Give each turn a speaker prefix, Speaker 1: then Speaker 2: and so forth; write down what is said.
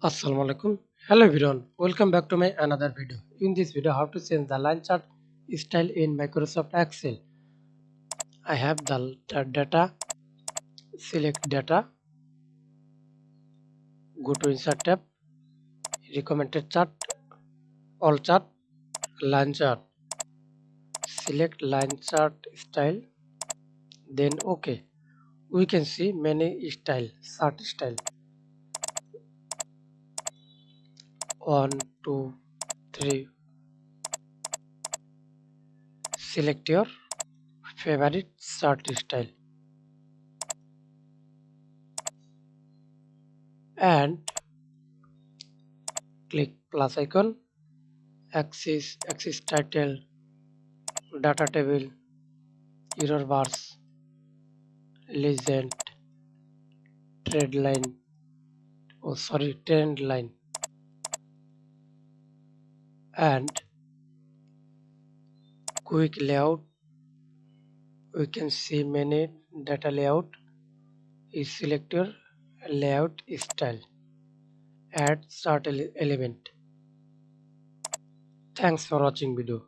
Speaker 1: Assalamu alaikum. Hello everyone. Welcome back to my another video. In this video, how to change the line chart style in Microsoft Excel. I have the data. Select data. Go to insert tab. Recommended chart. All chart. Line chart. Select line chart style. Then OK. We can see many style. Chart style. 1, 2, 3. Select your favorite chart style. And click plus icon, axis title, data table, error bars, legend, trend line, trend line, and quick layout. We can see many data layout. Is select your layout style. Add chart element. Thanks for watching video.